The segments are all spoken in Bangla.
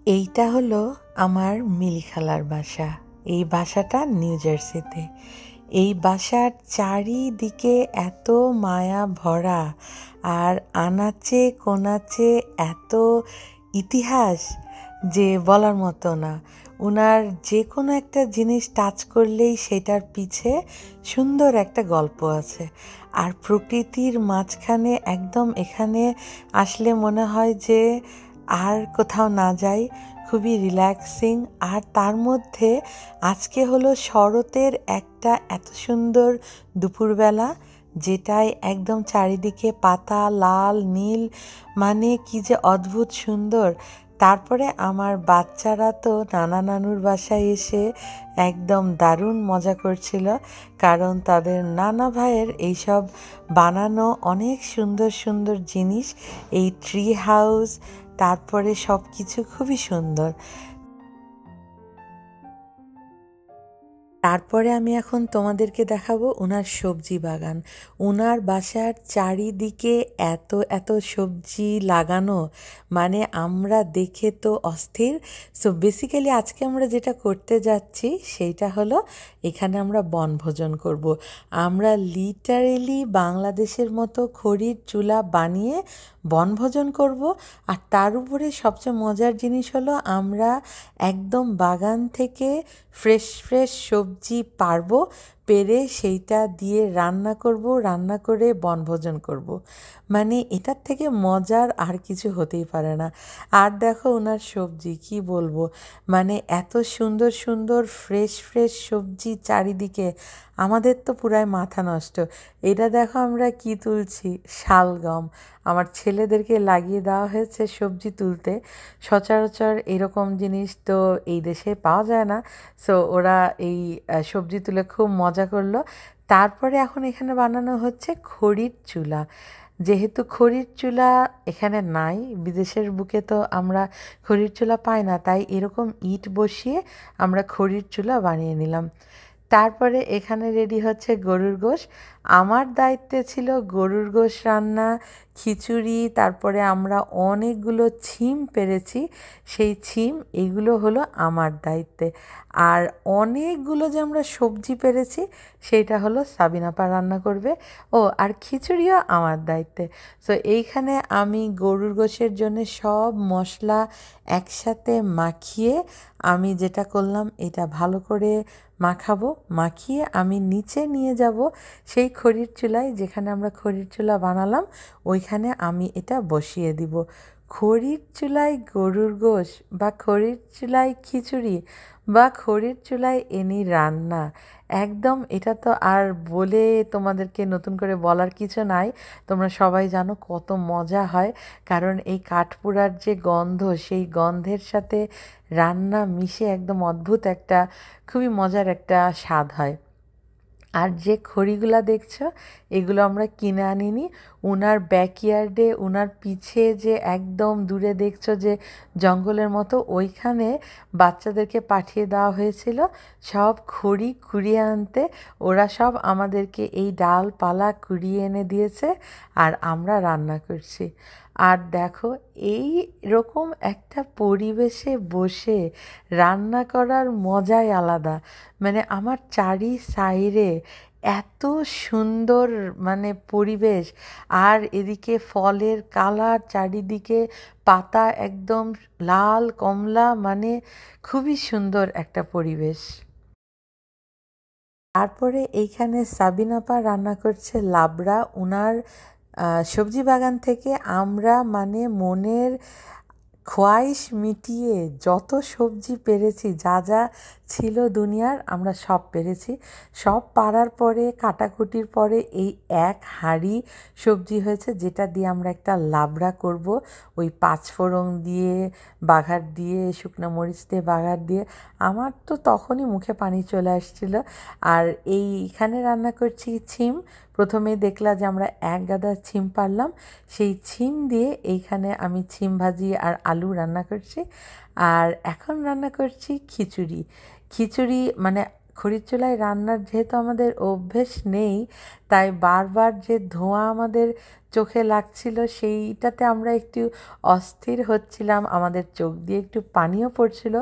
এইটা হলো আমার মিলি খালার বাসা। এই বাসাটা নিউ জার্সিতে। এই বাসার চারিদিকে এত মায়া ভরা, আর আনাচে কোনাচে এত ইতিহাস যে বলার মতো না। উনার যে কোনো একটা জিনিস টাচ করলেই সেটার পিছে সুন্দর একটা গল্প আছে। আর প্রকৃতির মাঝখানে একদম এখানে আসলে মনে হয় যে আর কোথাও না যাই, খুবই রিল্যাক্সিং। আর তার মধ্যে আজকে হলো শরতের একটা এত সুন্দর দুপুরবেলা, যেটায় একদম চারিদিকে পাতা লাল নীল, মানে কি যে অদ্ভুত সুন্দর। তারপরে আমার বাচ্চারা তো নানা নানুর বাসায় এসে একদম দারুণ মজা করছিল, কারণ তাদের নানা ভাইয়ের এইসব বানানো অনেক সুন্দর সুন্দর জিনিস, এই ট্রি হাউস, তারপরে সব কিছু খুবই সুন্দর। তারপরে আমি এখন তোমাদেরকে দেখাবো ওনার সবজি বাগান। ওনার বাসার চারিদিকে এত এত সবজি লাগানো, মানে আমরা দেখে তো অস্থির। সো বেসিক্যালি আজকে আমরা যেটা করতে যাচ্ছি সেইটা হলো এখানে আমরা বনভোজন করব। আমরা লিটারেলি বাংলাদেশের মতো খড়ির চুলা বানিয়ে বনভোজন করব। আর তার উপরে সবচেয়ে মজার জিনিস হলো আমরা একদম বাগান থেকে ফ্রেশ ফ্রেশ সবজি পারবো, পেরে সেইটা দিয়ে রান্না করব, রান্না করে বনভোজন করব। মানে এটার থেকে মজার আর কিছু হতেই পারে না। আর দেখো ওনার সবজি কি বলবো, মানে এত সুন্দর সুন্দর ফ্রেশ ফ্রেশ সবজি চারিদিকে, আমাদের তো পুরাই মাথা নষ্ট। এটা দেখো আমরা কি তুলছি, শালগম। আমার ছেলেদেরকে লাগিয়ে দেওয়া হয়েছে সবজি তুলতে। সচরাচর এরকম জিনিস তো এই দেশে পাওয়া যায় না। সো ওরা এই সবজি তুলে খুব মজা করলো। তারপরে এখন এখানে বানানো হচ্ছে খড়ির চুলা। যেহেতু খড়ির চুলা এখানে নাই, বিদেশের বুকে তো আমরা খড়ির চুলা পাই না, তাই এরকম ইট বসিয়ে আমরা খড়ির চুলা বানিয়ে নিলাম। তারপরে এখানে রেডি হচ্ছে গরুর গোশ। আমার দায়িত্বে ছিল গরুর গোশ রান্না, খিচুড়ি, তারপরে আমরা অনেকগুলো ছিম পেরেছি, সেই ছিম এগুলো হলো আমার দায়িত্বে। আর অনেকগুলো যে আমরা সবজি পেরেছি সেইটা হলো সাবিনাপা রান্না করবে। ও আর খিচুড়িও আমার দায়িত্বে। সো এইখানে আমি গরুর গোশের জন্য সব মশলা একসাথে মাখিয়ে আমি যেটা করলাম, এটা ভালো করে মাখাবো। মাখিয়ে আমি নিচে নিয়ে যাব সেই খড়ির চুলায়, যেখানে আমরা খড়ির চুলা বানালাম ওইখানে আমি এটা বসিয়ে দিব। খড়ির চুলায় গরুর গোশ, বা খড়ির চুলায় খিচুড়ি, বা খড়ির চুলায় এনি রান্না, একদম এটা তো আর বলে তোমাদেরকে নতুন করে বলার কিছু নাই। তোমরা সবাই জানো কত মজা হয়, কারণ এই কাঠপোড়ার যে গন্ধ, সেই গন্ধের সাথে রান্না মিশে একদম অদ্ভুত একটা, খুবই মজার একটা স্বাদ হয়। আর যে খড়িগুলা দেখছো এগুলো আমরা কিনে আনিনি। ওনার ব্যাকইয়ার্ডে, ওনার পিছে যে একদম দূরে দেখছো যে জঙ্গলের মতো, ওইখানে বাচ্চাদেরকে পাঠিয়ে দেওয়া হয়েছিল সব খড়ি কুড়িয়ে আনতে। ওরা সব আমাদেরকে এই ডালপালা কুড়িয়ে এনে দিয়েছে, আর আমরা রান্না করছি। আর দেখো এই রকম একটা পরিবেশে বসে রান্না করার মজাই আলাদা। মানে আমার চারি সাইডে এত সুন্দর মানে পরিবেশ, আর এদিকে ফলের কালার চারিদিকে, পাতা একদম লাল কমলা, মানে খুবই সুন্দর একটা পরিবেশ। তারপরে এইখানে সাবিনাপা রান্না করছে লাবড়া। উনার সবজি বাগান থেকে আমরা মানে মনের খোয়াইশ মিটিয়ে যত সবজি পেরেছি, যা যা ছিল দুনিয়ার, আমরা সব পেরেছি। সব পারার পরে, কাটাকুটির পরে এই এক হাঁড়ি সবজি হয়েছে, যেটা দিয়ে আমরা একটা লাবড়া করব। ওই পাঁচফোড়ন দিয়ে, বাঘার দিয়ে, শুকনো মরিচ দিয়ে বাঘার দিয়ে, আমার তো তখনই মুখে পানি চলে আসছিল। আর এইখানে রান্না করছি ছিম। প্রথমেই দেখলা যে আমরা এক গাদা ছিম পারলাম, সেই ছিম দিয়ে এইখানে আমি ছিম ভাজি আর আলু রান্না করছি। আর এখন রান্না করছি খিচুড়ি। খিচুড়ি মানে খড়ির চুলায় রান্নার যেহেতু আমাদের অভ্যেস নেই, তাই বারবার যে ধোঁয়া আমাদের চোখে লাগছিল সেইটাতে আমরা একটু অস্থির হচ্ছিলাম, আমাদের চোখ দিয়ে একটু পানিও পড়ছিল।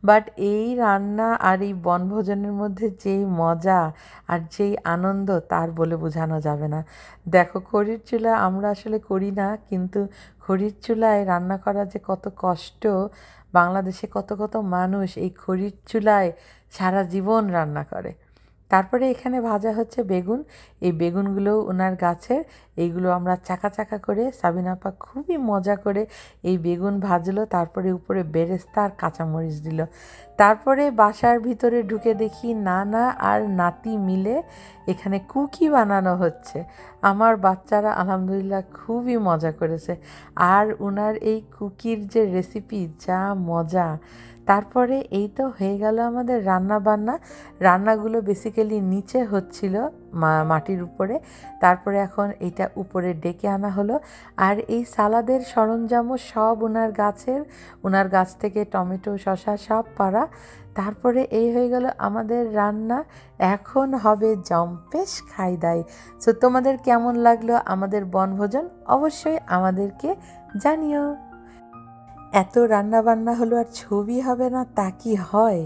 বাট এই রান্না আর এই বনভোজনের মধ্যে যেই মজা আর যেই আনন্দ তার বলে বোঝানো যাবে না। দেখো, খড়ির চুলা আমরা আসলে করি না, কিন্তু খড়ির চুলায় রান্না করা যে কত কষ্ট, বাংলাদেশে কত কত মানুষ এই খড়ির চুলায় সারা জীবন রান্না করে। তারপরে এখানে ভাজা হচ্ছে বেগুন। এই বেগুনগুলোও ওনার গাছের, এইগুলো আমরা চাকা চাকা করে সাবিনা আপা খুবই মজা করে এই বেগুন ভাজলো, তারপরে উপরে বেরেস্তা আর কাঁচামরিচ দিল। তারপরে বাসার ভিতরে ঢুকে দেখি নানা আর নাতি মিলে এখানে কুকি বানানো হচ্ছে। আমার বাচ্চারা আলহামদুলিল্লাহ খুবই মজা করেছে। আর ওনার এই কুকির যে রেসিপি, যা মজা! তারপরে এই তো হয়ে গেল আমাদের রান্না বান্না। রান্নাগুলো বেসিক্যালি নিচে হচ্ছিল মাটির উপরে, তারপরে এখন এটা উপরে ডেকে আনা হলো। আর এই সালাদের সরঞ্জামও সব ওনার গাছ থেকে টমেটো শসা সব পাড়া। তারপরে এই হয়ে গেল আমাদের রান্না। এখন হবে জম্পেশ খাই দাই। সো তোমাদের কেমন লাগলো আমাদের বনভোজন অবশ্যই আমাদেরকে জানিও। এত রান্না বান্না হলো আর ছবি হবে না তা কি হয়?